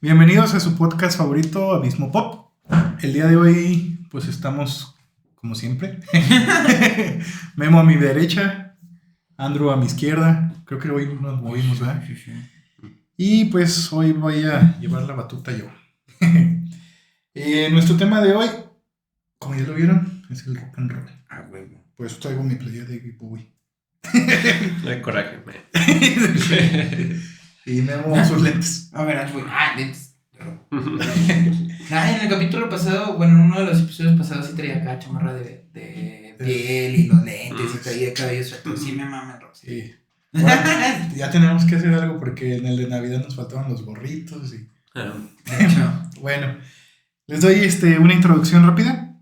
Bienvenidos a su podcast favorito, Abismo Pop. El día de hoy, pues estamos, como siempre, Memo a mi derecha, Andrew a mi izquierda. Creo que hoy nos movimos, ¿verdad? Sí. Y pues hoy voy a llevar la batuta yo. Nuestro tema de hoy, como ya lo vieron, es el rock and roll. Ah, huevo. Por eso traigo mi playa de David Bowie. No hay coraje, man. Y Memo sus lentes. A ver, güey. Lentes. En el capítulo pasado, bueno, en uno de los episodios pasados sí traía acá chamarra de piel y los lentes y traía cabello suelto. Sí me maman, Rob. Sí. Bueno, ya tenemos que hacer algo porque en el de Navidad nos faltaban los gorritos y... De hecho. Bueno, les doy una introducción rápida,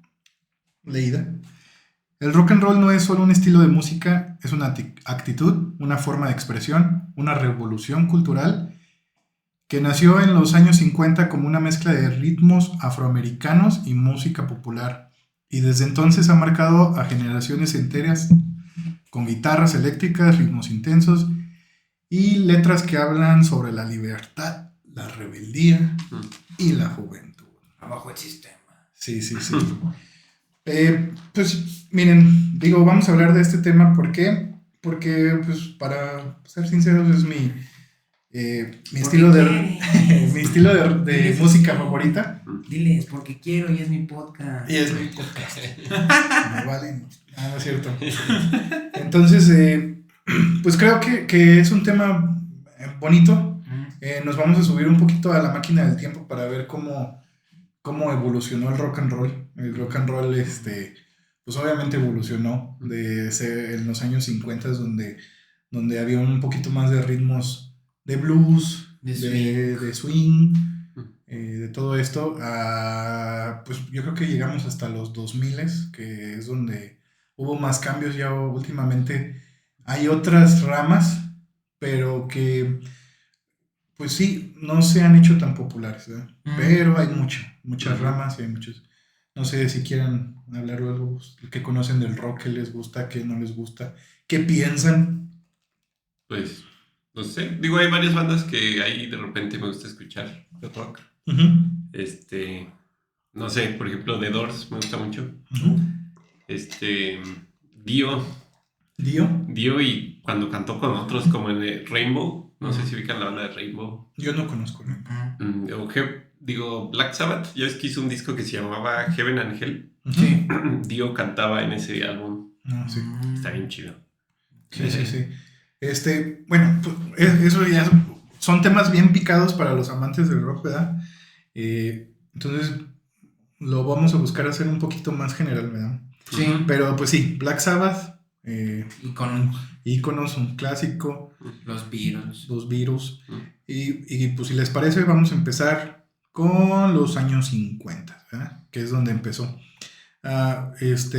leída. El rock and roll no es solo un estilo de música, es una actitud, una forma de expresión, una revolución cultural que nació en los años 50 como una mezcla de ritmos afroamericanos y música popular, y desde entonces ha marcado a generaciones enteras con guitarras eléctricas, ritmos intensos y letras que hablan sobre la libertad, la rebeldía y la juventud. Abajo el sistema. Sí. Pues miren, vamos a hablar de este tema. ¿Por qué? Porque, pues, para ser sinceros, es mi estilo de música favorita. Diles, porque quiero y es mi podcast. Y es mi podcast. Me valen. No es cierto. Entonces, pues creo que es un tema bonito. Nos vamos a subir un poquito a la máquina del tiempo para ver cómo evolucionó el rock and roll. El rock and roll, pues obviamente evolucionó de ser en los años 50 donde había un poquito más de ritmos de blues, de swing, de todo esto, pues yo creo que llegamos hasta los 2000, que es donde hubo más cambios. Ya últimamente hay otras ramas, pero que pues sí, no se han hecho tan populares, ¿verdad? Pero hay muchas ramas y hay muchos. No sé si quieran hablar o algo, que conocen del rock, qué les gusta, qué no les gusta, qué piensan. Pues, no sé. Digo, hay varias bandas que ahí de repente me gusta escuchar de rock. No sé, por ejemplo, The Doors me gusta mucho. Dio, y cuando cantó con otros como en el Rainbow. No sé si ubican la banda de Rainbow. Yo no conozco, ¿no? Black Sabbath. Ya es que hizo un disco que se llamaba Heaven and Hell. Sí. Dio cantaba en ese álbum. Sí. Está bien chido. Sí. Bueno, pues eso ya son temas bien picados para los amantes del rock, ¿verdad? Entonces lo vamos a buscar hacer un poquito más general, ¿verdad? Sí. Pero pues sí, Black Sabbath. Íconos, un clásico. Los Beatles. Y pues si les parece, vamos a empezar con los años 50, ¿verdad? Que es donde empezó. Es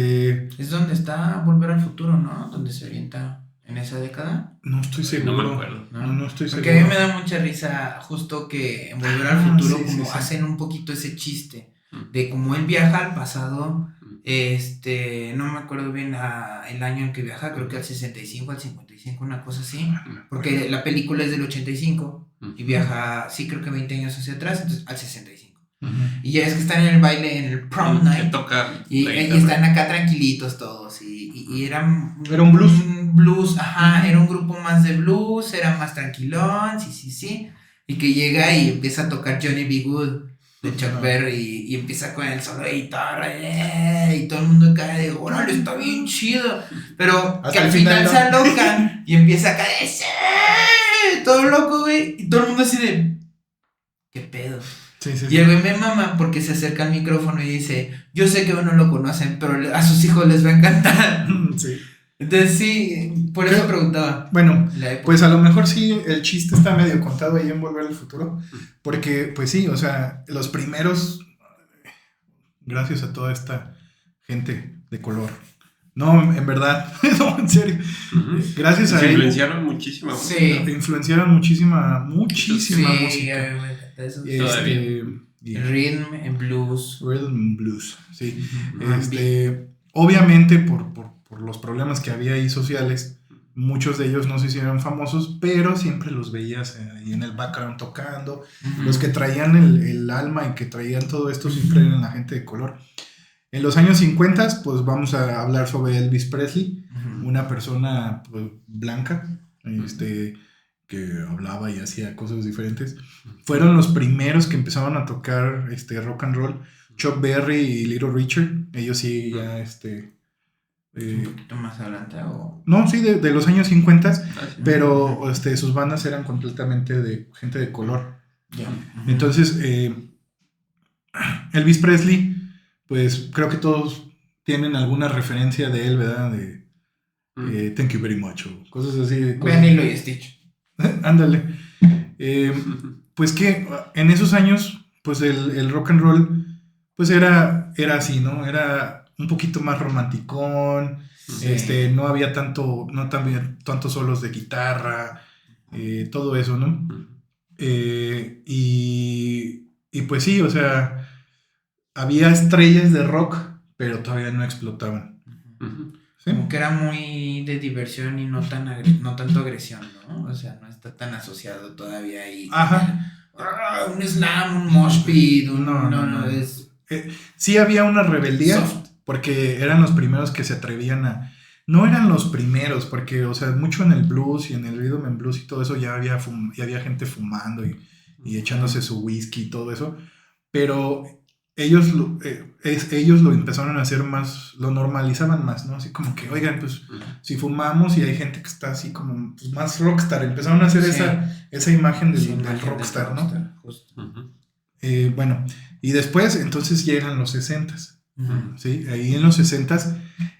donde está Volver al Futuro, ¿no? Donde se orienta en esa década. No estoy seguro. No me acuerdo. No estoy seguro. Porque a mí me da mucha risa justo que en Volver al Futuro sí. Hacen un poquito ese chiste de cómo él viaja al pasado. No me acuerdo bien el año en que viaja, creo que al 65, al 55, una cosa así, porque la película es del 85 y viaja, sí, creo que 20 años hacia atrás, entonces al 65. Y ya es que están en el baile, en el prom night, y están acá tranquilitos todos, y era un blues. Era un grupo más de blues, era más tranquilón, sí, y que llega y empieza a tocar Johnny B. Good de Chuck Berry y empieza con el solo de guitarra y todo el mundo cae de órale, está bien chido, pero hasta que al final se alocan y empieza a caer todo loco, güey, y todo el mundo así de ¿qué pedo? Sí. Y el güey me mama porque se acerca al micrófono y dice, yo sé que no lo conocen, pero a sus hijos les va a encantar. Sí. Entonces sí, por eso preguntaba. Bueno, pues a lo mejor sí el chiste está medio contado ahí en Volver al Futuro, porque pues sí, o sea, los primeros, gracias a toda esta gente de color, no, en verdad, no, en serio, gracias a influenciaron muchísima música. Sí. Influenciaron muchísima música. Sí, eso. Rhythm and blues, sí. Obviamente por los problemas que había ahí sociales, muchos de ellos no se hicieron famosos, pero siempre los veías ahí en el background tocando. Los que traían el alma y que traían todo esto siempre eran la gente de color. En los años 50, pues vamos a hablar sobre Elvis Presley, una persona pues, blanca, que hablaba y hacía cosas diferentes. Fueron los primeros que empezaron a tocar rock and roll. Chuck Berry y Little Richard, ellos sí ya un poquito más adelante o... No, sí, de los años 50, pero sus bandas eran completamente de gente de color. Yeah. Entonces, Elvis Presley, pues creo que todos tienen alguna referencia de él, ¿verdad? De Thank You Very Much o cosas así. Vean Lilo y Stitch. Ándale. Pues que en esos años, pues el rock and roll, pues era así, ¿no? Era un poquito más romanticón, sí. No había tantos solos de guitarra, todo eso, ¿no? Y pues sí, o sea, había estrellas de rock, pero todavía no explotaban. ¿Sí? Como que era muy de diversión y no tanto agresión, ¿no? O sea, no está tan asociado todavía ahí. Ajá. Un slam, un mosh pit, no es... sí había una rebeldía, soft. Porque eran los primeros que se atrevían a... No eran los primeros, porque, o sea, mucho en el blues y en el rhythm and blues y todo eso ya había gente fumando y echándose su whisky y todo eso, pero ellos lo empezaron a hacer más, lo normalizaban más, ¿no? Así como que, oigan, pues, si fumamos y hay gente que está así como pues, más rockstar, empezaron a hacer esa imagen del rockstar, ¿no? Bueno, y después, entonces llegan los 60s. ¿Sí? Ahí en los 60s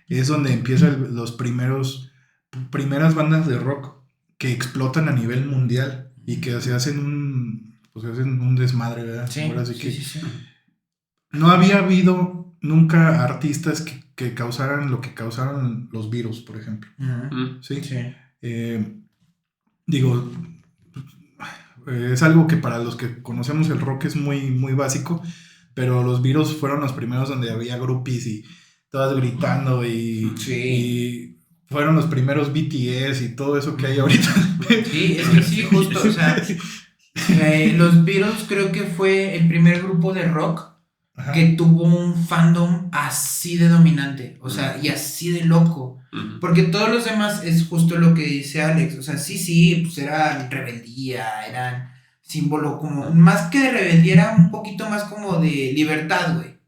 es donde empiezan los primeras bandas de rock que explotan a nivel mundial y que se hacen un desmadre, ¿verdad? Sí, ahora sí. No había habido nunca artistas que causaran lo que causaron los Beatles, por ejemplo. ¿Sí? Digo, es algo que para los que conocemos el rock es muy, muy básico. Pero los Beatles fueron los primeros donde había groupies y todas gritando y fueron los primeros BTS y todo eso que hay ahorita. Sí, es que sí, justo, o sea, los Beatles creo que fue el primer grupo de rock que tuvo un fandom así de dominante, o sea, y así de loco. Porque todos los demás es justo lo que dice Alex, o sea, sí, pues eran rebeldía, eran... símbolo como, más que de rebeldía, era un poquito más como de libertad, güey.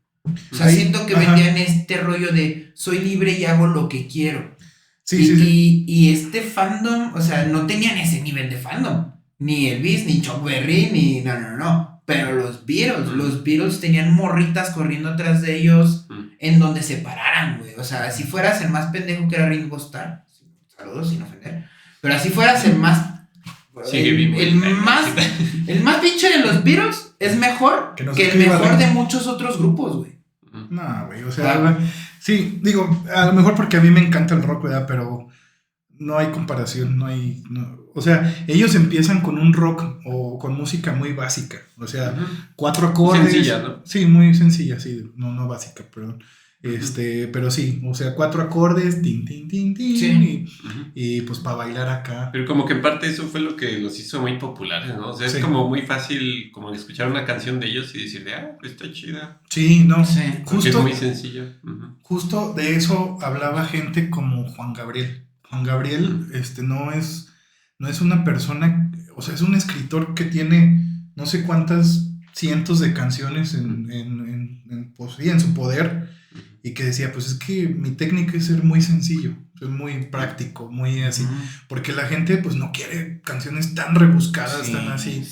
O sea, siento que vendían este rollo de soy libre y hago lo que quiero. Sí. Y este fandom, o sea, no tenían ese nivel de fandom. Ni Elvis, ni Chuck Berry, ni... No. Pero los Beatles tenían morritas corriendo atrás de ellos en donde se pararan, güey. O sea, si fueras el más pendejo que era Ringo Starr, saludos sin ofender, pero así fueras el más... El más pinche de los Beatles es mejor que el mejor de muchos otros grupos, güey. No, güey, o sea, sí, digo, a lo mejor porque a mí me encanta el rock, ¿verdad? Pero no hay comparación, o sea, ellos empiezan con un rock o con música muy básica, o sea, 4 acordes. Sencilla, ¿no? Sí, muy sencilla, sí, no básica, perdón. Pero sí, o sea, 4 acordes, tin, sí. y pues para bailar acá. Pero como que en parte eso fue lo que los hizo muy populares, ¿no? O sea, es como muy fácil como escuchar una canción de ellos y decirle, pues está chida. Sí, no, justo es muy sencillo. Justo de eso hablaba gente como Juan Gabriel. Juan Gabriel, no es una persona, o sea, es un escritor que tiene no sé cuántas cientos de canciones en su poder. Y que decía, pues es que mi técnica es ser muy sencillo, es muy práctico, muy así, porque la gente pues no quiere canciones tan rebuscadas, tan así.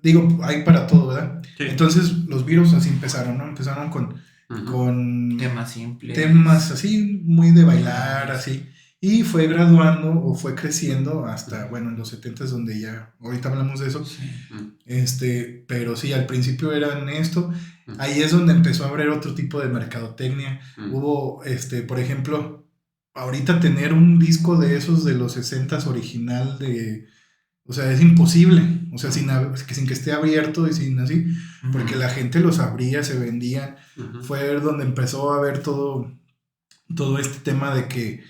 Digo, hay para todo, ¿verdad? Sí. Entonces los Beatles así empezaron, ¿no? Empezaron con temas simples. Temas así, muy de bailar, así. Y fue graduando o fue creciendo hasta, bueno, en los 70s donde ya, ahorita hablamos de eso. Sí. Pero sí, al principio eran esto. Ahí es donde empezó a haber otro tipo de mercadotecnia. Hubo, por ejemplo, ahorita tener un disco de esos de los 60s original o sea, es imposible. O sea, sin que esté abierto y sin así. Porque la gente los abría, se vendían. Fue donde empezó a haber todo este tema de que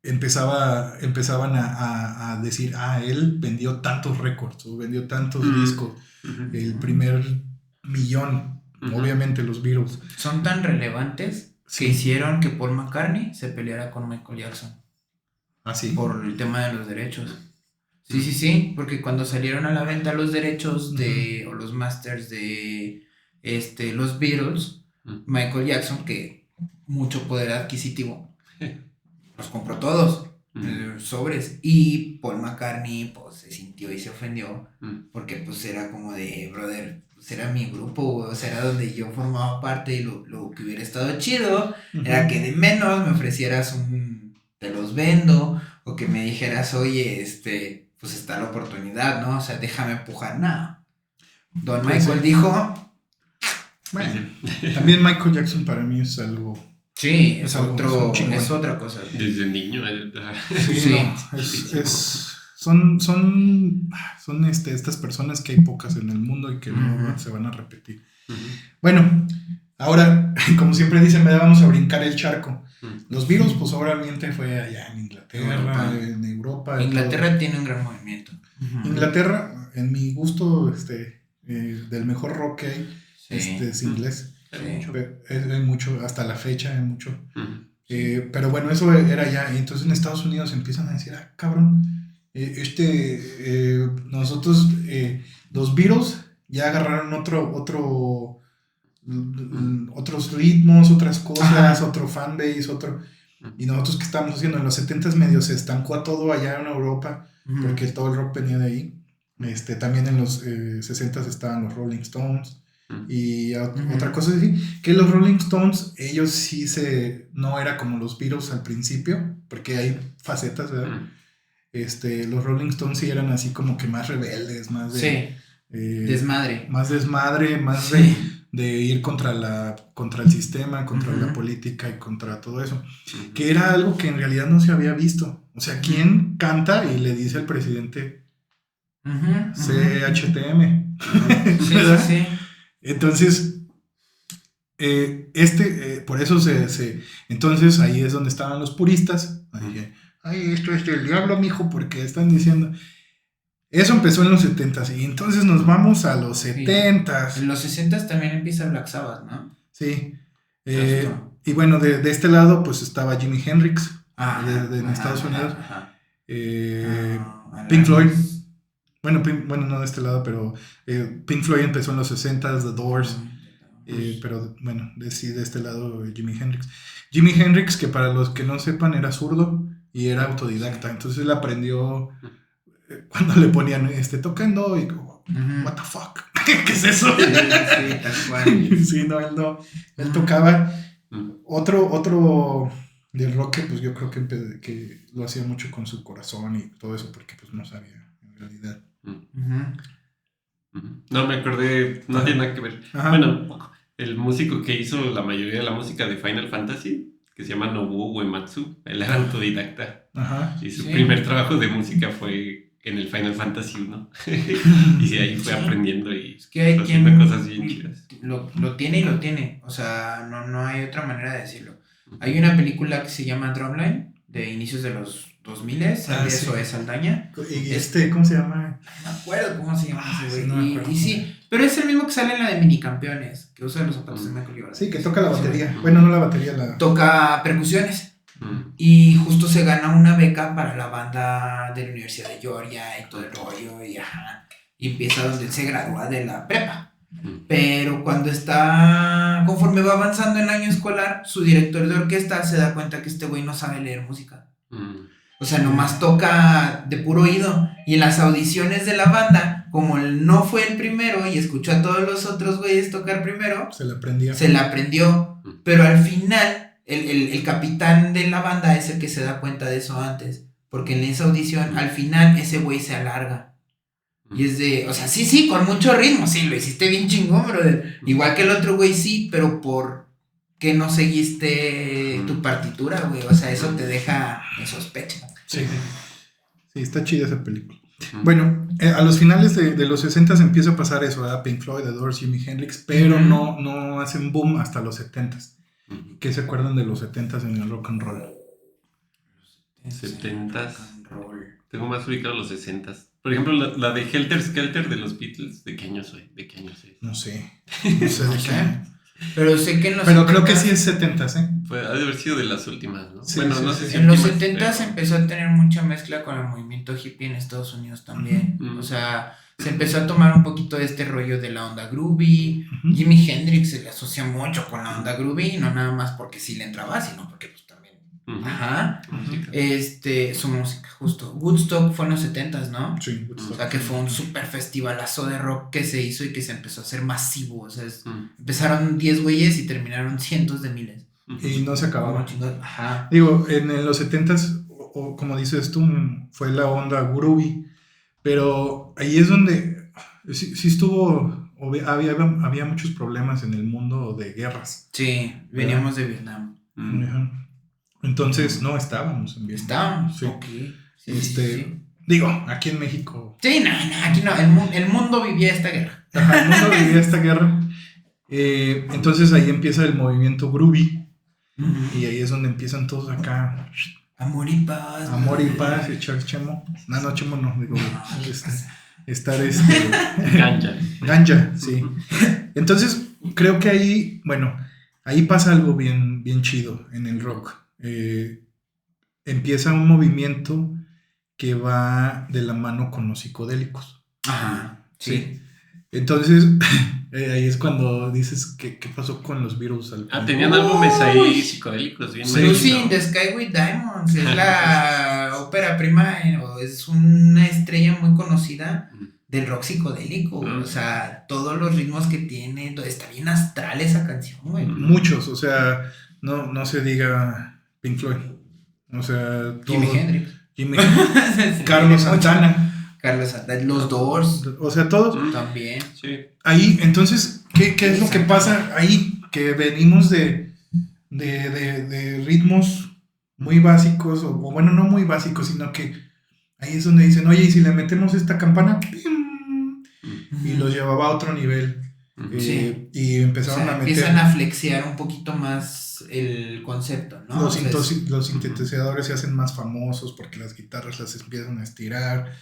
empezaban a decir, él vendió tantos récords, o vendió tantos discos, el primer millón, obviamente los Beatles. Son tan relevantes que hicieron que Paul McCartney se peleara con Michael Jackson. ¿Ah, sí? Por el tema de los derechos. Sí, porque cuando salieron a la venta los derechos o los masters de los Beatles, Michael Jackson, que mucho poder adquisitivo, los compró todos, sobres, y Paul McCartney pues se sintió y se ofendió, porque pues era como de, brother, pues era mi grupo, o sea, era donde yo formaba parte, y lo que hubiera estado chido era que de menos me ofrecieras te los vendo, o que me dijeras, oye, pues está la oportunidad, ¿no? O sea, déjame empujar, nada. Don Michael dijo... Bueno, también Michael Jackson para mí es algo... Sí, es otra cosa. Desde niño. Son estas personas que hay pocas en el mundo y que no se van a repetir. Bueno, ahora, como siempre dicen, vamos a brincar el charco. Los Beatles, pues obviamente fue allá en Inglaterra, en Europa. Inglaterra tiene un gran movimiento. Inglaterra, en mi gusto, del mejor rock que hay, es inglés. Hay mucho, hasta la fecha hay mucho. Pero bueno, eso era ya. Y entonces en Estados Unidos empiezan a decir, cabrón, nosotros, los Beatles ya agarraron otros ritmos, otras cosas, otro fanbase, y nosotros que estábamos haciendo en los 70s medio se estancó todo allá en Europa, porque todo el rock venía de ahí. También en los 60s estaban los Rolling Stones y otra cosa así, que los Rolling Stones, ellos sí no era como los Beatles al principio, porque hay facetas, ¿verdad? Los Rolling Stones sí eran así como que más rebeldes, más de desmadre, más de ir contra el sistema, contra la política y contra todo eso, que era algo que en realidad no se había visto. O sea, ¿quién canta y le dice al presidente CHTM? Sí. Entonces, por eso entonces ahí es donde estaban los puristas. Dije, esto es del diablo, mijo, porque están diciendo. Eso empezó en los 70s y entonces nos vamos a los 70s. En los 60s también empieza Black Sabbath, ¿no? Sí. Y bueno, de este lado pues estaba Jimi Hendrix, en Estados Unidos. Pink Floyd. Bueno, no de este lado, pero Pink Floyd empezó en los 60s, The Doors. Pero bueno, de este lado Jimi Hendrix. Jimi Hendrix, que para los que no sepan, era zurdo y era autodidacta. Entonces él aprendió cuando le ponían tocando y como, what the fuck, ¿qué es eso? Sí, tal cual. Sí, no, él tocaba. Otro del rock que pues yo creo que lo hacía mucho con su corazón y todo eso, porque pues no sabía en realidad. No me acordé, no tiene nada que ver. Bueno, el músico que hizo la mayoría de la música de Final Fantasy, que se llama Nobuo Uematsu, él era autodidacta. Y su primer trabajo de música fue en el Final Fantasy 1. Y de ahí fue aprendiendo y es que hay haciendo cosas bien chidas. Lo tiene. O sea, no hay otra manera de decirlo. Hay una película que se llama Drumline, de inicios de los 2000, sale Zoe Saldaña. ¿Y cómo se llama? No me acuerdo cómo se llama ese güey. Y sí, pero es el mismo que sale en la de Minicampeones, que usa los zapatos de Michael Jordan. Sí, que toca la batería. Bueno, no la batería, toca percusiones. Y justo se gana una beca para la banda de la Universidad de Georgia y todo el rollo. Y empieza donde él se gradúa de la prepa. Pero conforme va avanzando el año escolar, su director de orquesta se da cuenta que este güey no sabe leer música. O sea, nomás toca de puro oído. Y en las audiciones de la banda, como él no fue el primero y escuchó a todos los otros güeyes tocar primero, se la aprendió. Pero al final, el capitán de la banda es el que se da cuenta de eso antes. Porque en esa audición, al final, ese güey se alarga. Y es o sea, sí, con mucho ritmo, sí, lo hiciste bien chingón, brother. Igual que el otro güey, sí, pero ¿por qué no seguiste tu partitura, güey? O sea, eso te deja en sospecha. Sí, está chida esa película. Bueno, a los finales de los 60s empieza a pasar eso, ¿verdad? Pink Floyd, The Doors, Jimi Hendrix, pero no hacen boom hasta los 70s. ¿Qué se acuerdan de los 70s en el rock and roll? 70s. Tengo más ubicado los 60s. Por ejemplo, la de Helter Skelter de los Beatles, ¿de qué año soy? No sé de qué. Pero sé que en los Pero 70s, creo que sí es 70s, ¿eh? Pues ha de haber sido de las últimas, ¿no? Sí, bueno, sí, no sí. sé si en los últimas, 70s empezó a tener mucha mezcla con el movimiento hippie en Estados Unidos también. O sea, se empezó a tomar un poquito de este rollo de la onda groovy. Jimi Hendrix se le asocia mucho con la onda groovy, no nada más porque sí le entraba, sino porque pues también. Ajá. Su música, justo. Woodstock fue en los 70s, ¿no? Sí, Woodstock. O sea, que fue un super festivalazo de rock que se hizo y que se empezó a hacer masivo. O sea, empezaron 10 güeyes y terminaron cientos de miles. Y no se acababa. Ajá. Digo, en los 70s, o como dices tú, fue la onda groovy. Pero ahí es donde sí estuvo, había muchos problemas en el mundo de guerras. Sí, veníamos de Vietnam. Entonces, no estábamos en Vietnam. Estábamos, sí. Ok. Sí. Digo, aquí en México. Sí, no, aquí no, el mundo vivía esta guerra. Ajá, el mundo vivía esta guerra. Entonces ahí empieza el movimiento groovy. Y ahí es donde empiezan todos acá. Amor y paz. Amor y paz, echar chemo. No, chemo no, digo, estar ganja, sí. Entonces, creo que ahí pasa algo bien, bien chido en el rock. Empieza un movimiento que va de la mano con los psicodélicos. Ajá, sí. Entonces, ahí es cuando dices ¿qué pasó con los Beatles? Tenían álbumes ahí psicodélicos bien. Lucy in the Sky with Diamonds es la ópera prima, es una estrella muy conocida del rock psicodélico. O sea, todos los ritmos que tiene, está bien astral esa canción, güey. Muchos, o sea, no se diga Pink Floyd. O sea, Jimi Hendrix. Carlos Santana. Los Doors. O sea, todos. También. Sí. Ahí, entonces, ¿qué es lo que pasa ahí? Que venimos de ritmos muy básicos, o bueno, no muy básicos, sino que ahí es donde dicen, oye, ¿y si le metemos esta campana? ¡Pim! Y los llevaba a otro nivel. Y empezaron a meter. Empiezan a flexear un poquito más el concepto, ¿no? Los sintetizadores se hacen más famosos porque las guitarras las empiezan a estirar,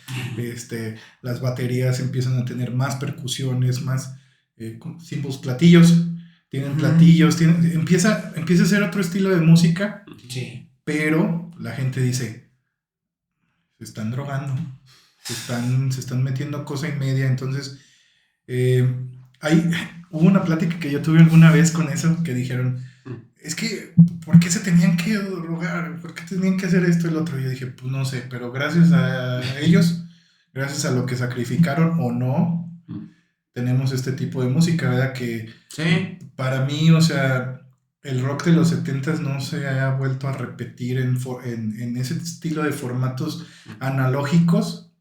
las baterías empiezan a tener más percusiones, más símbolos, platillos, tienen platillos, empieza a ser otro estilo de música, pero la gente dice, se están drogando, se están metiendo cosa y media, entonces hubo una plática que yo tuve alguna vez con eso, que dijeron, es que, ¿por qué se tenían que drogar? ¿Por qué tenían que hacer esto y lo otro? Y yo dije, pues no sé, pero gracias a ellos, gracias a lo que sacrificaron o no, tenemos este tipo de música, ¿verdad? Que para mí, o sea, el rock de los 70s no se ha vuelto a repetir en ese estilo de formatos analógicos,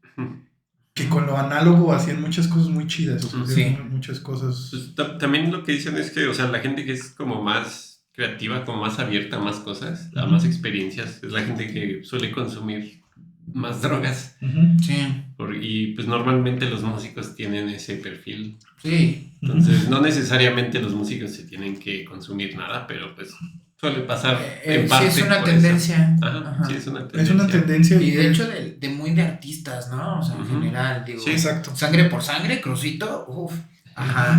que con lo análogo hacían muchas cosas muy chidas, o sea, muchas cosas. Pues, también lo que dicen es que, o sea, la gente que es como más creativa, como más abierta a más cosas, a más experiencias, es la gente que suele consumir más drogas. Y pues normalmente los músicos tienen ese perfil. Entonces no necesariamente los músicos se tienen que consumir nada, pero pues suele pasar en parte. Sí, es una tendencia. Sí, es una tendencia. Es una tendencia. Y de hecho de muy de artistas, ¿no? O sea, en general, digo. Sí, exacto. Sangre por sangre, Crucito,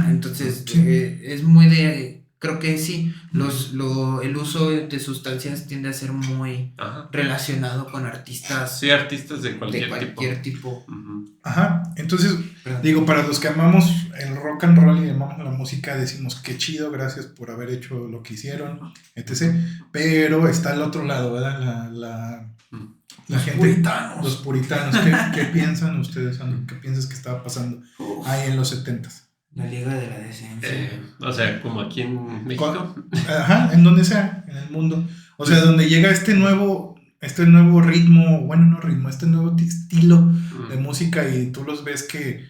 entonces es muy de... Creo que sí, el uso de sustancias tiende a ser muy relacionado con artistas. Sí, artistas de cualquier tipo. Entonces, digo, para los que amamos el rock and roll y amamos la música, decimos qué chido, gracias por haber hecho lo que hicieron, etc. Pero está al otro lado, ¿verdad? La gente, los puritanos. ¿Qué piensan ustedes? ¿Qué piensas que estaba pasando ahí en los 70s? La Liga de la Decencia. O sea, como aquí en México. En donde sea, en el mundo. O sea, donde llega este nuevo ritmo, bueno, no ritmo, este nuevo estilo de música y tú los ves que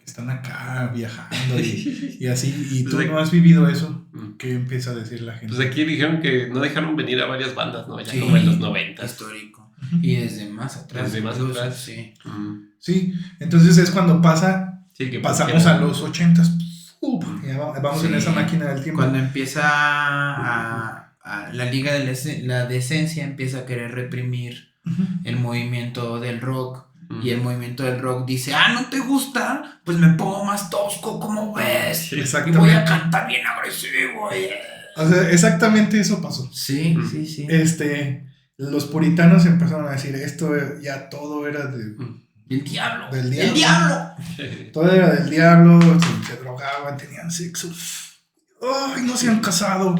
están acá viajando y así, y tú no has vivido eso. ¿Qué empieza a decir la gente? Pues aquí dijeron que no dejaron venir a varias bandas, ¿no? Ya como en los 90. Histórico. Y desde más atrás. Sí, entonces es cuando pasamos a los 80s. Vamos en esa máquina del tiempo. Cuando empieza a la Liga de la Decencia empieza a querer reprimir el movimiento del rock. Y el movimiento del rock dice, ¿no te gusta? Pues me pongo más tosco, ¿cómo ves? Y voy a cantar bien agresivo. O sea, exactamente eso pasó. Sí. Los puritanos empezaron a decir, esto ya todo era del diablo. Del diablo. ¡El diablo! Todo era del diablo, se drogaban, tenían sexo. ¡Ay, no se han casado!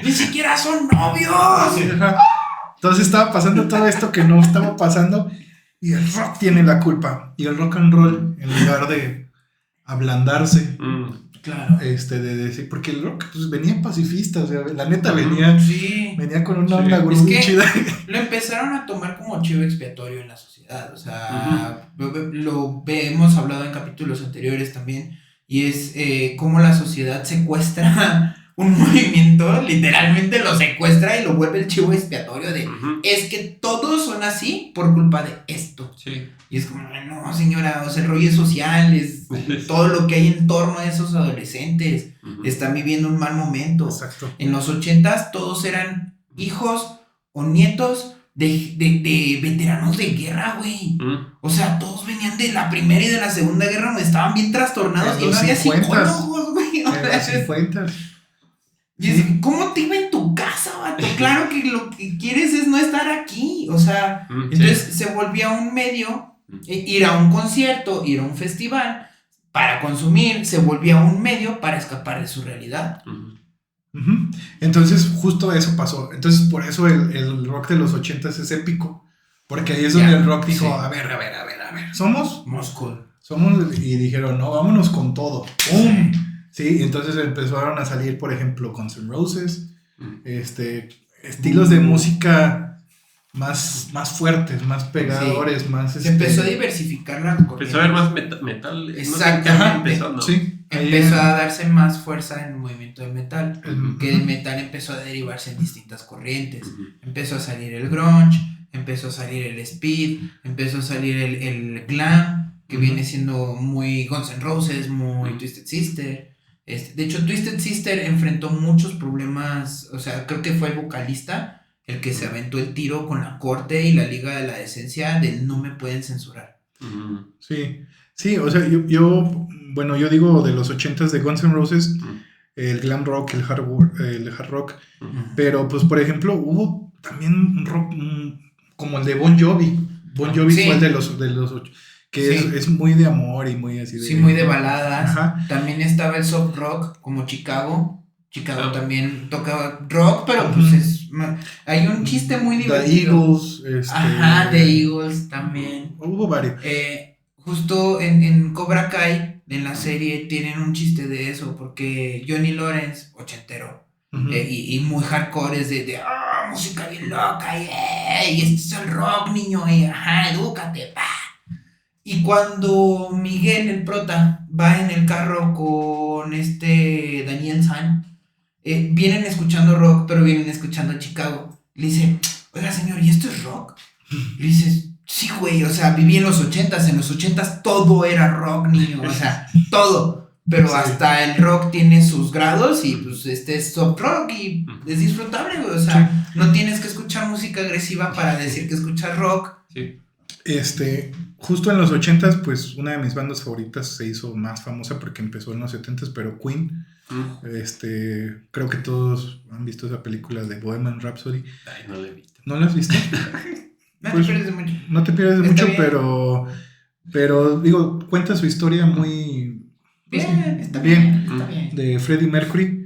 ¡Ni siquiera son novios! Entonces estaba pasando todo esto que no estaba pasando y el rock tiene la culpa. Y el rock and roll, en lugar de ablandarse, claro, de decir, porque el rock pues, venía pacifista, o sea, la neta venía con una onda chida. Lo empezaron a tomar como chivo expiatorio en la sociedad, o sea, lo hemos hablado en capítulos anteriores también, y es cómo la sociedad secuestra un movimiento, literalmente lo secuestra y lo vuelve el chivo expiatorio de es que todos son así por culpa de esto. Sí. Y es como, no señora, o sea, el rollo social es todo lo que hay en torno a esos adolescentes. Están viviendo un mal momento. Exacto. En los 80s todos eran hijos o nietos de veteranos de guerra, güey. O sea, todos venían de la Primera y de la Segunda Guerra donde estaban bien trastornados y no había psicólogos, güey. En los 50. Y es, ¿cómo te iba en tu casa, vato? Claro que lo que quieres es no estar aquí. O sea, entonces se volvía un medio, ir a un concierto, ir a un festival para consumir, se volvía un medio para escapar de su realidad. Entonces, justo eso pasó. Entonces, por eso el rock de los 80s es épico. Porque ahí es donde el rock dijo, a ver. Somos, y dijeron, no, vámonos con todo. ¡Pum! Sí, entonces empezaron a salir, por ejemplo, Guns N' Roses, estilos de música más fuertes, más pegadores, más... Se empezó a diversificar la corriente. Empezó a haber más metal. Exactamente. Empezó, ¿no? Sí. Empezó a darse más fuerza en el movimiento del metal, que el metal empezó a derivarse en distintas corrientes. Empezó a salir el grunge, empezó a salir el speed, empezó a salir el glam, que viene siendo muy Guns N' Roses, muy Twisted Sister. De hecho, Twisted Sister enfrentó muchos problemas, o sea, creo que fue el vocalista el que se aventó el tiro con la corte y la Liga de la Decencia del no me pueden censurar. Sí, o sea, yo digo de los 80s de Guns N' Roses, el glam rock, el hard rock, pero pues por ejemplo hubo también un rock como el de Bon Jovi. Bon Jovi fue el de los que es muy de amor y muy así de... Sí, muy de baladas. También estaba el soft rock, como Chicago. Chicago también tocaba rock, pero pues hay un chiste muy divertido. The Eagles. The Eagles también. Hubo varios. Justo en Cobra Kai, en la serie, tienen un chiste de eso, porque Johnny Lawrence, ochentero, y muy hardcore, es de música bien loca, y este es el rock, niño, y edúcate, pa. Y cuando Miguel, el prota, va en el carro con Daniel San, vienen escuchando rock, pero vienen escuchando Chicago. Le dice, oiga señor, ¿y esto es rock? Le dices, sí güey, o sea, viví en los 80s, en los 80s todo era rock, niño, o sea, todo. Pero hasta el rock tiene sus grados y pues es soft rock y es disfrutable, güey, o sea, no tienes que escuchar música agresiva para decir que escuchas rock. Sí. Justo en los 80s, pues una de mis bandas favoritas se hizo más famosa porque empezó en los 70s, pero Queen, creo que todos han visto esa película de Bohemian Rhapsody. Ay, no la he visto. ¿No la has visto? No te pierdes de mucho. No te pierdes de mucho, pero digo, cuenta su historia muy... Bien, está bien. De Freddie Mercury.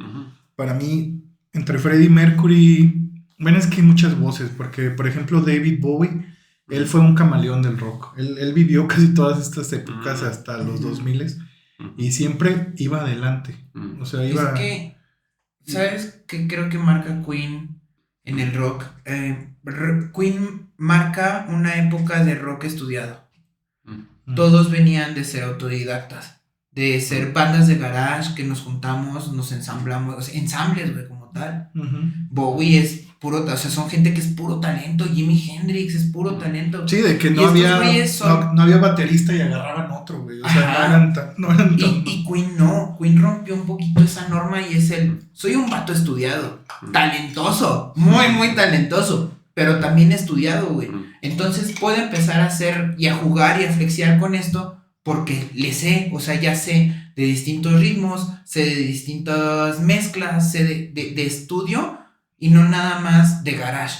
Para mí, entre Freddie Mercury... Bueno, es que hay muchas voces, porque por ejemplo David Bowie, él fue un camaleón del rock. Él vivió casi todas estas épocas hasta los 2000 y siempre iba adelante. O sea, iba... Es que, ¿sabes qué creo que marca Queen en el rock? Queen marca una época de rock estudiado. Todos venían de ser autodidactas, de ser bandas de garage que nos juntamos, nos ensamblamos, ensambles, güey, como tal. Bowie es o sea, son gente que es puro talento. Jimi Hendrix es puro talento. Sí, de que no había baterista y agarraban otro, güey. O sea, no eran tan... Y Queen no. Queen rompió un poquito esa norma y es soy un vato estudiado, talentoso, muy, muy talentoso, pero también estudiado, güey. Entonces puedo empezar a hacer y a jugar y a flexear con esto porque le sé, o sea, ya sé de distintos ritmos, sé de distintas mezclas, sé de estudio y no nada más de garage.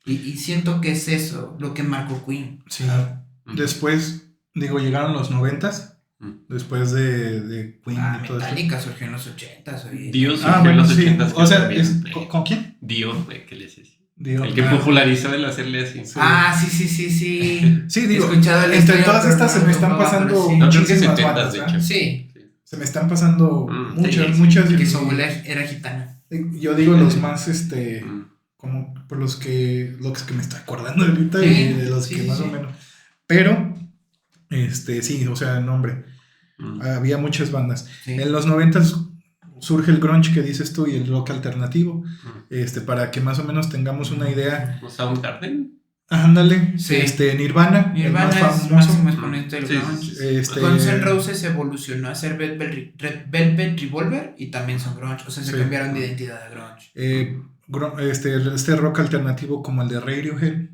Y siento que es eso lo que marcó Queen. Sí. Después, llegaron los 90s. Después de Queen y todo Metallica surgió en los 80s. Dio surgió en los 80s. O sea, ¿con quién? Dio, ¿qué le decía? El que popularizó el hacerle así. Sí. Sí, digo, escuchado entre todas estas se me están pasando muchísimas bandas, de hecho. Sí. Se me están pasando muchas. Que su abuela era gitana. Yo digo los más, como por los que me estoy acordando ahorita y de los que más o menos. Pero, sí, o sea, nombre. Había muchas bandas. Sí. En los 90s surge el grunge que dices tú y el rock alternativo, para que más o menos tengamos una idea. Soundgarden. Ándale, sí. Nirvana el más famoso, máximo exponente del grunge. Guns N' Roses evolucionó a ser Velvet Revolver y también son grunge, o sea, se cambiaron de identidad a grunge. Este rock alternativo como el de Radiohead,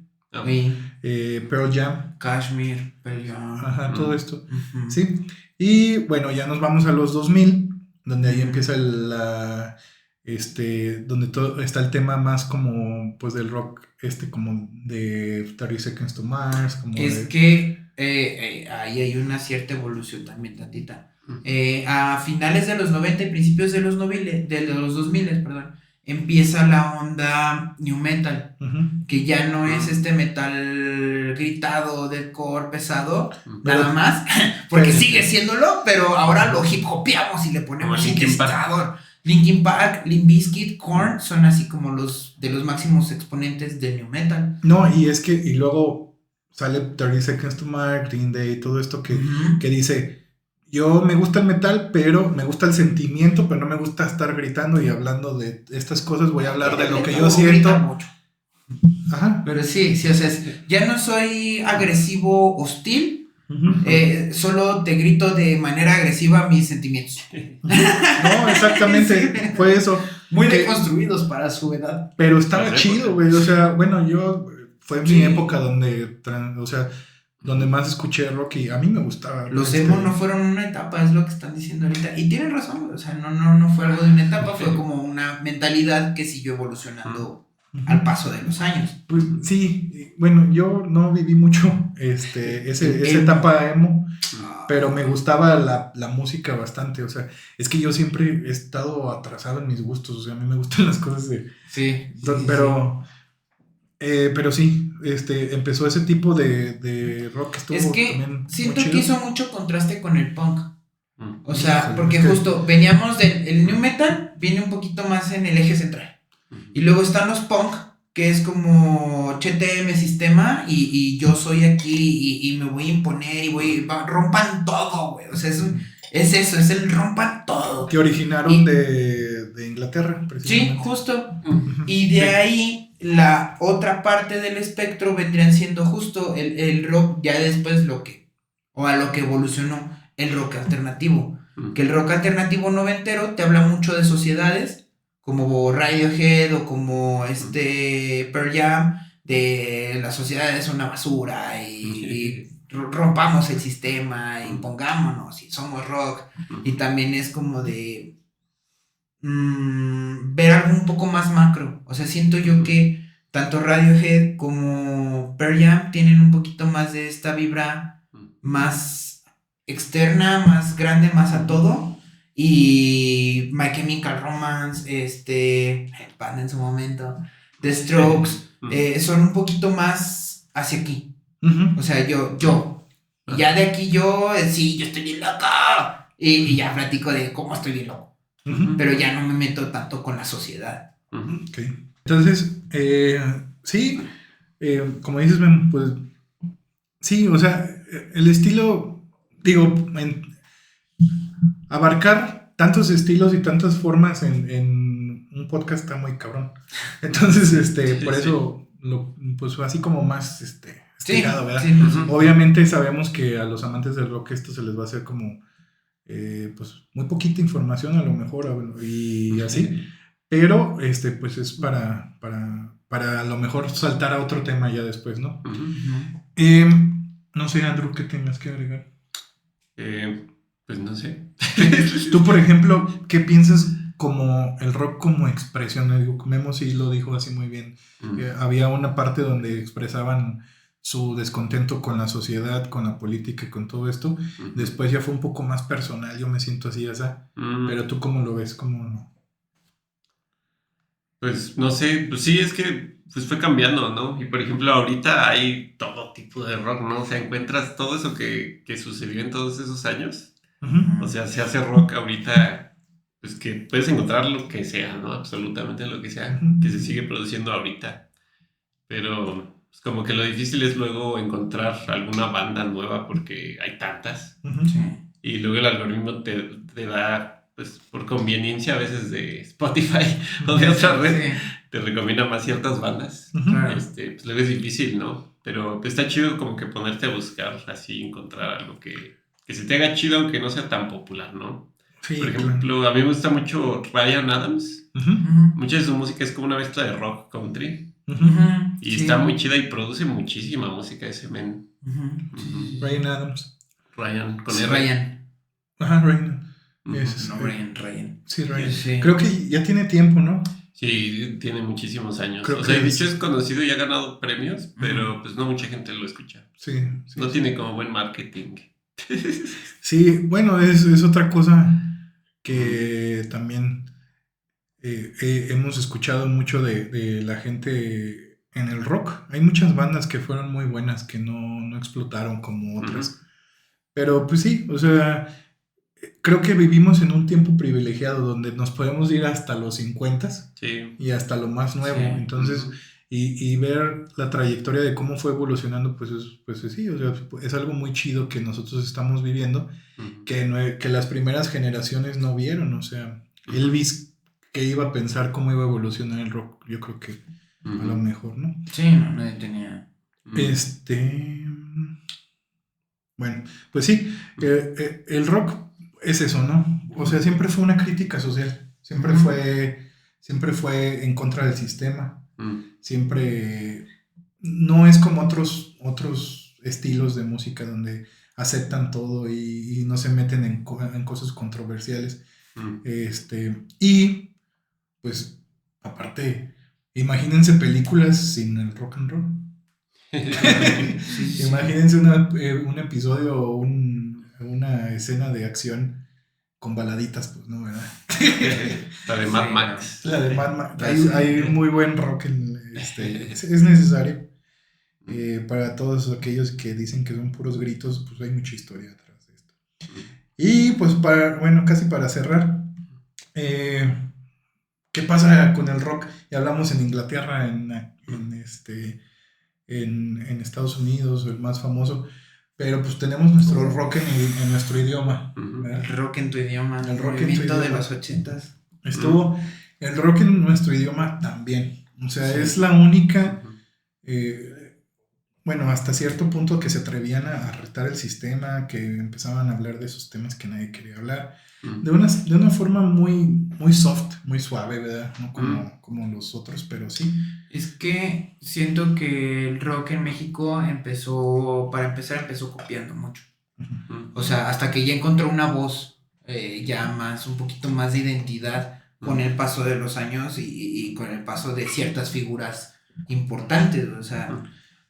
Pearl Jam, Kashmir, Pearl Jam, todo esto, sí. Y bueno, ya nos vamos a los 2000, donde ahí empieza donde todo está el tema más como pues del rock como de 30 Seconds to Mars, como que ahí hay una cierta evolución también tantita. A finales de los 90 y principios de los 2000, perdón, empieza la onda new metal, que ya no es metal gritado del core pesado, nada más, porque sigue siéndolo, pero ahora lo hip hopeamos y le ponemos sintetizador. Linkin Park, Limp Bizkit, Korn son así como los máximos exponentes del new metal. No, y luego sale 30 Seconds to Mars, Green Day, todo esto que dice, yo me gusta el metal, pero me gusta el sentimiento, pero no me gusta estar gritando y hablando de estas cosas, voy a hablar de lo que yo siento. Mucho. Ajá. Pero sí, o sea, ya no soy agresivo, hostil. Solo te grito de manera agresiva mis sentimientos. No, exactamente, fue eso. Muy deconstruidos para su edad. Pero estaba chido, güey. O sea, bueno, fue mi época donde más escuché rock y a mí me gustaba. Los emo no fueron una etapa, es lo que están diciendo ahorita. Y tienen razón, güey. O sea, no fue algo de una etapa, fue como una mentalidad que siguió evolucionando al paso de los años. Pues sí, bueno, yo no viví mucho esa etapa emo, pero me gustaba la música bastante, o sea, es que yo siempre he estado atrasado en mis gustos, o sea, a mí me gustan las cosas pero sí, empezó ese tipo de rock que estuvo. Es que siento que hizo mucho contraste con el punk. O sea, porque justo veníamos el new metal, viene un poquito más en el eje central. Y luego están los punk, que es como HTM sistema, y yo soy aquí y me voy a imponer y rompan todo, güey. O sea, es eso, es el rompan todo. Que originaron de Inglaterra, precisamente. Sí, justo. Y de ahí, la otra parte del espectro vendrían siendo justo el rock, ya después a lo que evolucionó el rock alternativo. Que el rock alternativo noventero te habla mucho de sociedades, como Radiohead o como Pearl Jam, de la sociedad es una basura y rompamos el sistema, impongámonos y somos rock. Y también es como de ver algo un poco más macro. O sea, siento yo que tanto Radiohead como Pearl Jam tienen un poquito más de esta vibra más externa, más grande, más a todo. Y My Chemical Romance, Panda en su momento, The Strokes, son un poquito más hacia aquí. O sea, yo. Y ya de aquí yo estoy bien loco. Y ya platico de cómo estoy bien loco. Pero ya no me meto tanto con la sociedad. Okay. Entonces, sí, como dices, pues, sí, o sea, el estilo, digo, abarcar tantos estilos y tantas formas en un podcast está muy cabrón. Entonces, por eso, pues así como más, estirado, ¿verdad? Sí. Obviamente sabemos que a los amantes del rock esto se les va a hacer como, pues, muy poquita información a lo mejor, y así. Pero, pues es para a lo mejor saltar a otro tema ya después, ¿no? No sé, Andrew, ¿qué tengas que agregar? Pues no sé. Tú, por ejemplo, ¿qué piensas como el rock como expresión? Memo sí lo dijo así muy bien. Había una parte donde expresaban su descontento con la sociedad, con la política y con todo esto. Después ya fue un poco más personal, yo me siento así, pero tú ¿cómo lo ves? ¿Cómo no? Pues no sé, pues sí, es que pues fue cambiando, ¿no? Y por ejemplo, ahorita hay todo tipo de rock, ¿no? O sea, encuentras todo eso que sucedió en todos esos años. O sea, se hace rock ahorita, pues que puedes encontrar lo que sea, ¿no? Absolutamente lo que sea, que se sigue produciendo ahorita. Pero pues, como que lo difícil es luego encontrar alguna banda nueva porque hay tantas. Y luego el algoritmo te da, pues por conveniencia a veces de Spotify o de otra red, te recomienda más ciertas bandas. Pues luego es difícil, ¿no? Pero pues, está chido como que ponerte a buscar así, encontrar algo que se te haga chido aunque no sea tan popular, ¿no? Sí, por ejemplo, a mí me gusta mucho Ryan Adams. Mucha de su música es como una mezcla de rock country. Y está muy chida y produce muchísima música ese men. Ryan Adams. Ryan, con sí, R. Ryan. Ajá, Ryan. Ryan. Sí, Ryan. Sí. Creo que ya tiene tiempo, ¿no? Sí, tiene muchísimos años. O sea, de hecho es conocido y ha ganado premios, pero pues no mucha gente lo escucha. Sí. No tiene como buen marketing. Sí, bueno, es otra cosa que también hemos escuchado mucho de la gente en el rock. Hay muchas bandas que fueron muy buenas que no explotaron como otras. Pero pues sí, o sea, creo que vivimos en un tiempo privilegiado donde nos podemos ir hasta los 50 y hasta lo más nuevo. Sí. Entonces, y ver la trayectoria de cómo fue evolucionando, pues sí, o sea, es algo muy chido que nosotros estamos viviendo, que las primeras generaciones no vieron. O sea, Elvis, que iba a pensar cómo iba a evolucionar el rock, yo creo que a lo mejor, ¿no? Sí, nadie tenía. Bueno, pues sí, el rock es eso, ¿no? O sea, siempre fue una crítica social, siempre fue en contra del sistema, siempre no es como otros estilos de música donde aceptan todo y no se meten en cosas controversiales. Y pues aparte, imagínense películas sin el rock and roll. Imagínense un episodio o una escena de acción con baladitas, pues, ¿no? ¿Verdad? La de Mad Max. La de Mad Max. Hay muy buen rock es necesario. Para todos aquellos que dicen que son puros gritos, pues hay mucha historia detrás de esto. Y pues casi para cerrar, ¿qué pasa con el rock? Ya hablamos en Inglaterra, en Estados Unidos, el más famoso, pero pues tenemos nuestro rock en nuestro idioma. El rock en tu idioma, el movimiento de los 80s. Estuvo el rock en nuestro idioma también, o sea, es la única, hasta cierto punto que se atrevían a retar el sistema, que empezaban a hablar de esos temas que nadie quería hablar, de una forma muy, muy soft, muy suave, ¿verdad? No como los otros, pero sí. Es que siento que el rock en México empezó copiando mucho. O sea, hasta que ya encontró una voz un poquito más de identidad con el paso de los años y con el paso de ciertas figuras importantes, o sea.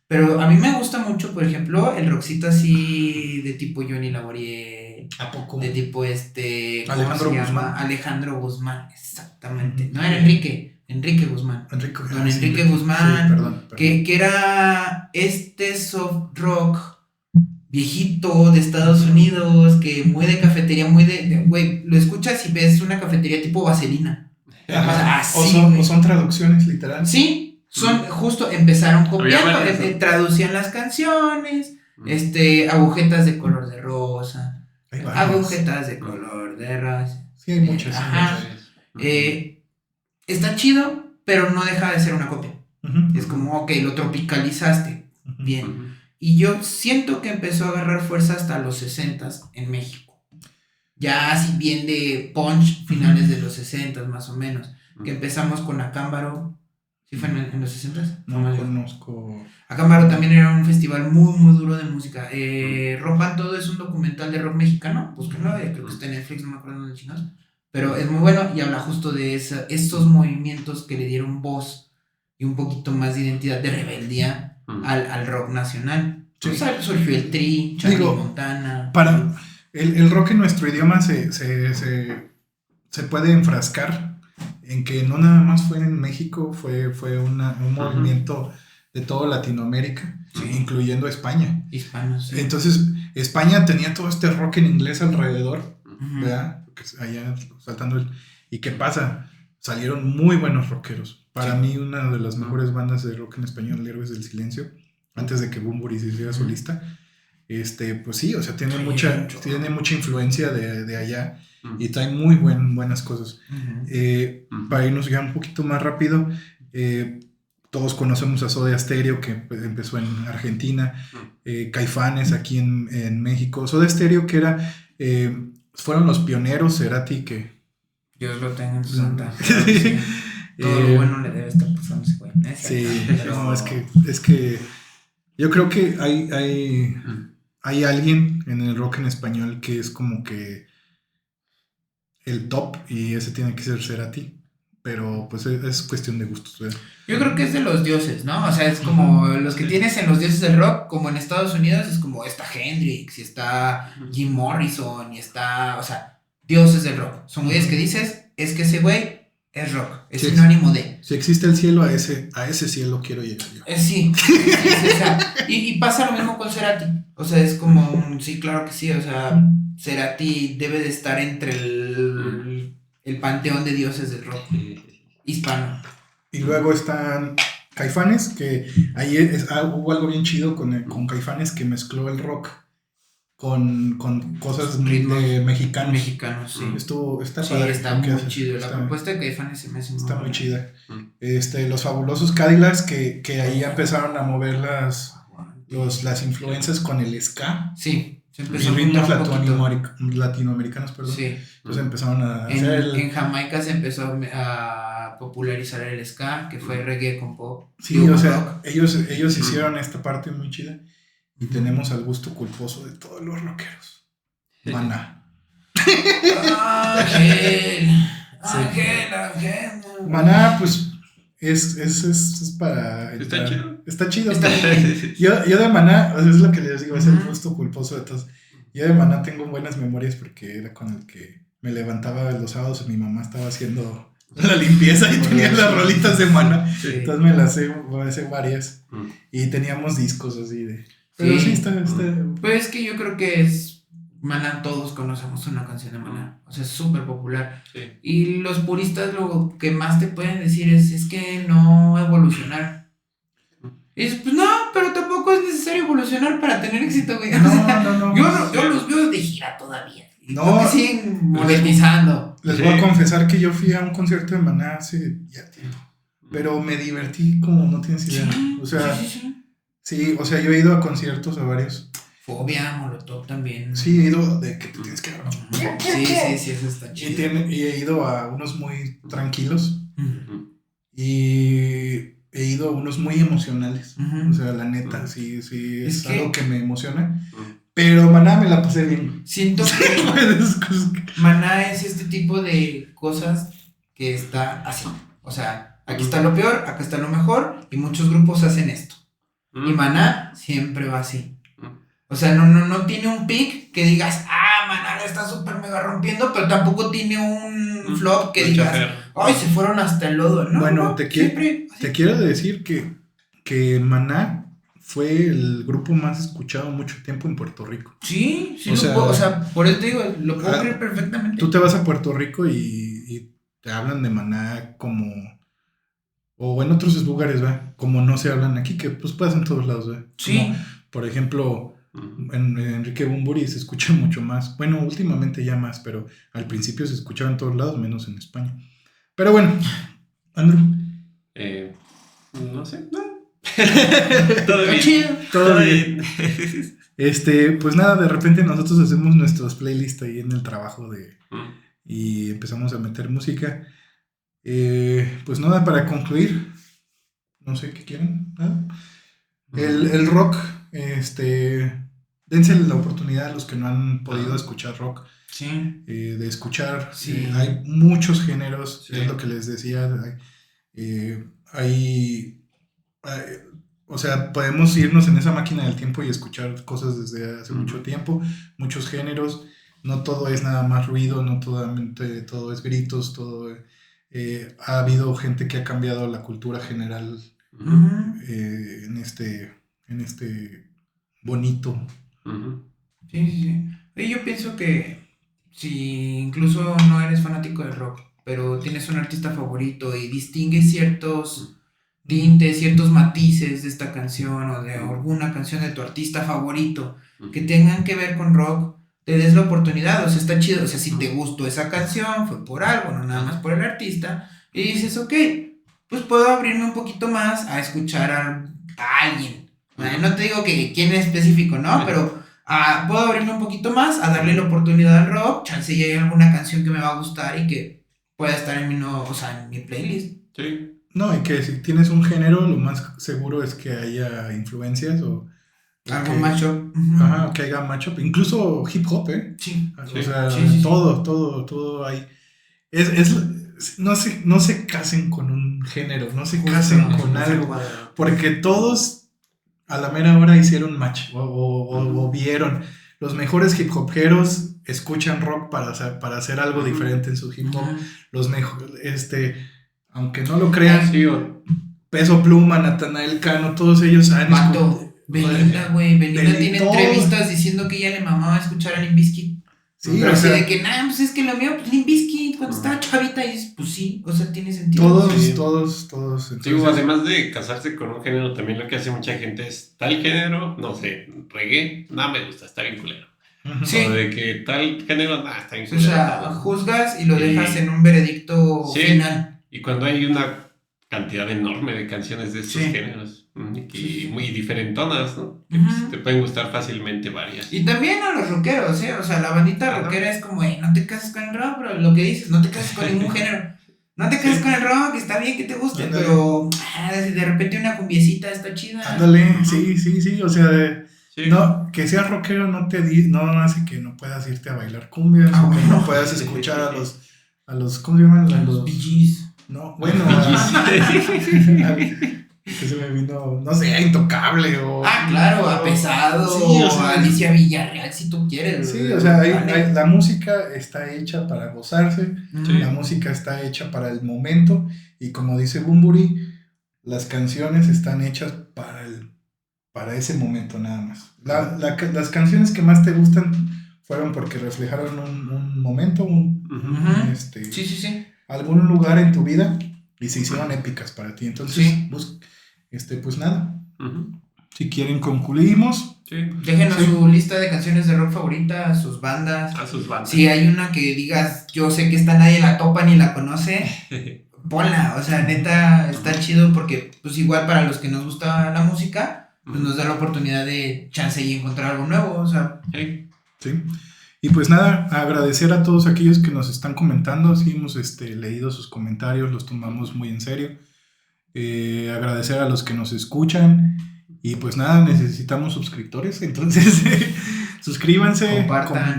Pero a mí me gusta mucho, por ejemplo, el rockcito así de tipo Johnny Laboriel. ¿A poco? De tipo Alejandro Guzmán. Alejandro Guzmán, exactamente. No, era Enrique Guzmán. Don Enrique Guzmán. Sí, perdón. Que era soft rock viejito de Estados Unidos, que muy de cafetería, muy de güey, lo escuchas y ves una cafetería tipo Vaselina. O son traducciones literales. Sí, justo empezaron copiando, traducían las canciones, agujetas de color de rosa. Agujetas de color de rosa. Sí, hay muchas. está chido, pero no deja de ser una copia. Uh-huh. Es como, ok, lo tropicalizaste, uh-huh. bien. Uh-huh. Y yo siento que empezó a agarrar fuerza hasta los 60s en México. Ya así bien de punch, finales de los 60s más o menos. Que empezamos con Acámbaro. ¿Sí fue en los 60s? No conozco. Acámbaro también era un festival muy, muy duro de música. Rompan Todo es un documental de rock mexicano. Búsquenlo, creo que está en Netflix, no me acuerdo dónde chinos. Pero es muy bueno y habla justo de estos movimientos que le dieron voz y un poquito más de identidad de rebeldía al rock nacional. Sí. O sea, surgió el Tri, Charlie Montana. Para el rock en nuestro idioma se puede enfrascar en que no nada más fue en México, fue un movimiento de toda Latinoamérica, sí, incluyendo España. Hispanos, sí. Entonces, España tenía todo este rock en inglés alrededor, ¿verdad? Porque allá saltando ¿y qué pasa? Salieron muy buenos rockeros. Para mí, una de las mejores bandas de rock en español, Héroes del Silencio, antes de que Bunbury se hiciera solista. Pues sí, o sea, tiene mucha influencia de allá y trae muy buenas cosas. Para irnos ya un poquito más rápido, todos conocemos a Soda Stereo, que pues, empezó en Argentina, Caifanes aquí en México. Soda Stereo, que fueron los pioneros, Cerati, que Dios lo tenga en su santa. Sí. Todo lo bueno le debe estar pasando a ese güey. Sí, pero... no, es que yo creo que hay alguien en el rock en español que es como que el top, y ese tiene que ser Cerati, pero pues es cuestión de gustos, ¿verdad? Yo creo que es de los dioses, ¿no? O sea, es como los que tienes en los dioses del rock, como en Estados Unidos, es como está Hendrix, y está Jim Morrison, y está, o sea, dioses del rock. Son güeyes que dices, es que ese güey es rock, es sinónimo de. Si existe el cielo, a ese cielo quiero llegar yo. Sí, o sea, y pasa lo mismo con Cerati. O sea, es como sí, claro que sí. O sea, Cerati debe de estar entre el panteón de dioses del rock hispano. Y luego están Caifanes, que ahí hubo algo bien chido con Caifanes, que mezcló el rock con cosas mexicanos. Mexicanos, sí. Está sí, padre. Está muy chido. La propuesta de Caifanes se me hace muy buena. Chida. Los fabulosos Cadillacs, que ahí empezaron a mover las influencias con el ska. Sí. Y ritmos latinoamericanos, perdón. Sí. Entonces empezaron a en Jamaica se empezó a popularizar el ska, que fue reggae con pop. Sí, o sea, rock. Ellos hicieron esta parte muy chida. Y tenemos al gusto culposo de todos los rockeros. Maná. Ángel. Maná, pues, es para... Está chido. Está chido. Yo de Maná, es lo que les digo, es el gusto culposo de todos. Yo de Maná tengo buenas memorias porque era con el que me levantaba los sábados y mi mamá estaba haciendo la limpieza y tenía las rolitas de Maná. Sí. Entonces me las sé varias. Y teníamos discos así de... Pero sí está. Pues es que yo creo que es Maná, todos conocemos una canción de Maná. O sea, es súper popular. Sí. Y los puristas lo que más te pueden decir es que no evolucionar. Y dices, pues no, pero tampoco es necesario evolucionar para tener éxito, güey. No. Yo los veo de gira todavía. No. Que siguen monetizando. Les voy a confesar que yo fui a un concierto de Maná hace ya tiempo. Pero me divertí como no tienes idea. O sea. Sí, o sea, yo he ido a conciertos a varios. Fobia, Molotov también. Sí, he ido de que te tienes que... Sí, eso está chido. Y he ido a unos muy tranquilos. Y he ido a unos muy emocionales. O sea, la neta, sí, es algo que me emociona. Pero Maná me la pasé bien. Siento que Maná es este tipo de cosas que está así. O sea, aquí está lo peor, acá está lo mejor. Y muchos grupos hacen esto. Y Maná siempre va así. O sea, no tiene un pick que digas, Maná la está súper mega rompiendo, pero tampoco tiene un flop que digas, ay, se fueron hasta el lodo. No, bueno, te quiero decir que Maná fue el grupo más escuchado mucho tiempo en Puerto Rico. Sí, o sea, por eso te digo, lo puedo creer perfectamente. Tú te vas a Puerto Rico y te hablan de Maná como... O en otros lugares, ¿verdad? Como no se hablan aquí, que pues pasa en todos lados, ¿verdad? Sí. Como, por ejemplo, en Enrique Bunbury se escucha mucho más. Bueno, últimamente ya más, pero al principio se escuchaba en todos lados, menos en España. Pero bueno, Andrew. No sé, no. Todo bien. Todo bien. Pues nada, de repente nosotros hacemos nuestros playlists ahí en el trabajo y empezamos a meter música. Pues nada, para concluir, no sé qué quieren. ¿Ah? El rock, dense la oportunidad a los que no han podido escuchar rock. Sí. De escuchar. Sí. Hay muchos géneros, Sí. es lo que les decía. O sea, podemos irnos en esa máquina del tiempo y escuchar cosas desde hace mucho tiempo, muchos géneros. No todo es nada más ruido, no todo es gritos, todo. Ha habido gente que ha cambiado la cultura general en este bonito. Sí. Y yo pienso que si incluso no eres fanático del rock, pero tienes un artista favorito y distingues ciertos tintes, ciertos matices de esta canción o de alguna canción de tu artista favorito que tengan que ver con rock, te des la oportunidad. O sea, está chido. O sea, si te gustó esa canción, fue por algo, no nada más por el artista, y dices, ok, pues puedo abrirme un poquito más a escuchar a alguien. No te digo que quién es específico, ¿no? Pero puedo abrirme un poquito más a darle la oportunidad al rock. Chance y hay alguna canción que me va a gustar y que pueda estar en mi playlist. Sí. No, y que si tienes un género, lo más seguro es que haya influencias o algún mashup. Ajá, o que haya mashup. Incluso hip hop, Sí. O sea, todo hay. No se casen con un género, no se casen con algo. Porque todos a la mera hora hicieron match o vieron. Los mejores hip hoperos escuchan rock para hacer algo diferente en su hip hop. Los mejores, aunque no lo crean, Peso Pluma, Natanael Cano, todos ellos han escuchado. Belinda, güey. Belinda tiene entrevistas diciendo que ella le mamaba escuchar a Limp Bizkit. Sí, pero así de que, pues es que lo mío, pues Limp Bizkit, cuando estaba chavita, y pues sí, o sea, tiene sentido. Todos. Entonces, digo, además de casarse con un género, también lo que hace mucha gente es tal género, no sé, reggae, nada me gusta, está bien culero. Sí. O de que tal género, nada, está bien culero. O sea, juzgas y lo dejas en un veredicto final. Y cuando hay una cantidad enorme de canciones de estos géneros, muy diferentonas, ¿no? Que pues, te pueden gustar fácilmente varias. Y también a los rockeros, o sea, la bandita rockera es como, no te cases con el rock, pero lo que dices, no te cases con ningún género. No te cases con el rock, está bien que te guste, pero de repente una cumbiecita está chida. Ándale, sí, o sea, no, que seas rockero no hace que no puedas irte a bailar cumbias, o que no puedas escuchar a los ¿cómo se llaman? A los Bee Gees. No, bueno, que se me vino, no sé, a Intocable o... claro, a Pesado, sí, o sea, a Alicia Villarreal, si tú quieres. Sí, o sea, la música está hecha para gozarse, la música está hecha para el momento, y como dice Bunbury, las canciones están hechas para ese momento nada más. Las canciones que más te gustan fueron porque reflejaron un momento, sí. algún lugar en tu vida y se hicieron épicas para ti. Entonces, pues nada. Si quieren, concluimos. Sí. Déjenos su lista de canciones de rock favorita, sus bandas. A sus bandas. Si hay una que digas, yo sé que esta nadie la topa ni la conoce, ponla. O sea, neta, está chido porque, pues igual para los que nos gusta la música, pues nos da la oportunidad de chance y encontrar algo nuevo. O sea, sí. Y pues nada, agradecer a todos aquellos que nos están comentando. Sí, hemos leído sus comentarios, los tomamos muy en serio. Agradecer a los que nos escuchan. Y pues nada, necesitamos suscriptores. Entonces, suscríbanse,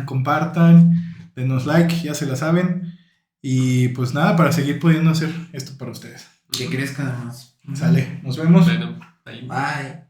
compartan, denos like, ya se la saben. Y pues nada, para seguir pudiendo hacer esto para ustedes. Que crezca más. Sale, nos vemos. Bueno, bye.